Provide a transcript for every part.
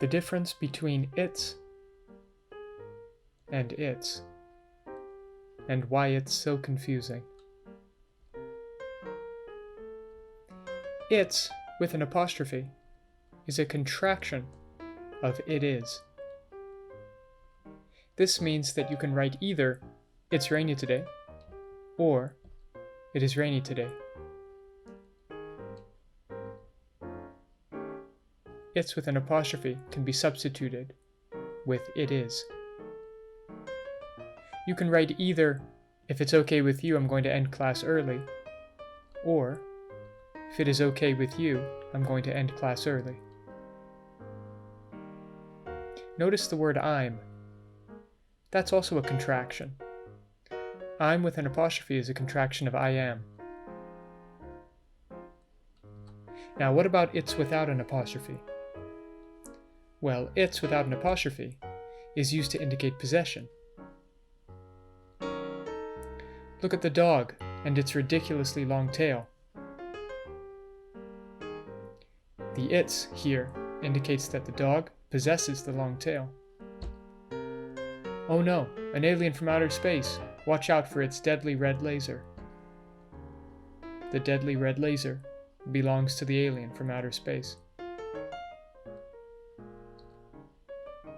The difference between its and why it's so confusing. It's, with an apostrophe, is a contraction of it is. This means that you can write either it's rainy today or it is rainy today. It's with an apostrophe can be substituted with it is. You can write either, if it's okay with you, I'm going to end class early, or, if it is okay with you, I'm going to end class early. Notice the word I'm. That's also a contraction. I'm with an apostrophe is a contraction of I am. Now, what about it's without an apostrophe? Well, it's without an apostrophe is used to indicate possession. Look at the dog and its ridiculously long tail. The it's here indicates that the dog possesses the long tail. Oh no, an alien from outer space. Watch out for its deadly red laser. The deadly red laser belongs to the alien from outer space.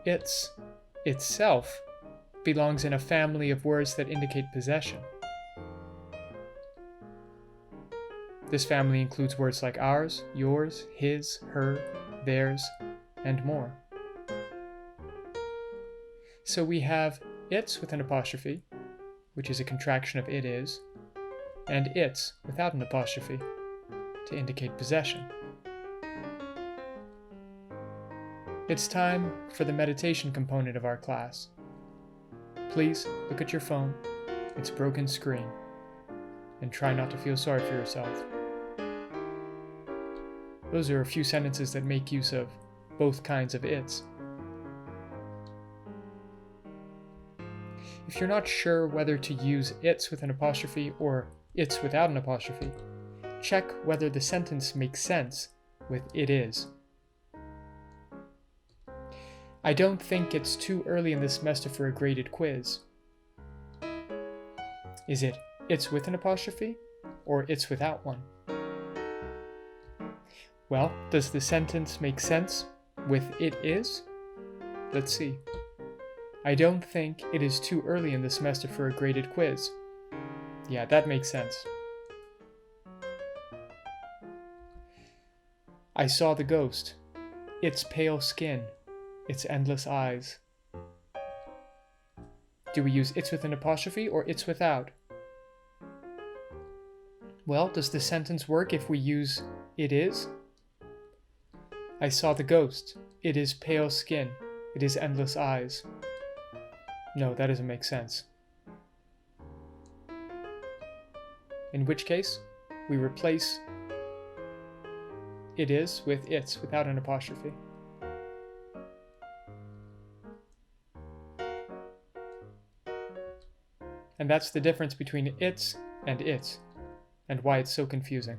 It's itself belongs in a family of words that indicate possession. This family includes words like ours, yours, his, her, theirs, and more. So we have it's with an apostrophe, which is a contraction of it is, and it's without an apostrophe to indicate possession. It's time for the meditation component of our class. Please look at your phone, its broken screen, and try not to feel sorry for yourself. Those are a few sentences that make use of both kinds of it's. If you're not sure whether to use it's with an apostrophe or it's without an apostrophe, check whether the sentence makes sense with it is. I don't think it's too early in the semester for a graded quiz. Is it it's with an apostrophe or it's without one? Well, does the sentence make sense with it is? Let's see. I don't think it is too early in the semester for a graded quiz. Yeah, that makes sense. I saw the ghost. Its pale skin. Its endless eyes. Do we use it's with an apostrophe or it's without? Well, does the sentence work if we use it is? I saw the ghost. It is pale skin. It is endless eyes. No, that doesn't make sense. In which case, we replace it is with it's without an apostrophe. And that's the difference between it's, and why it's so confusing.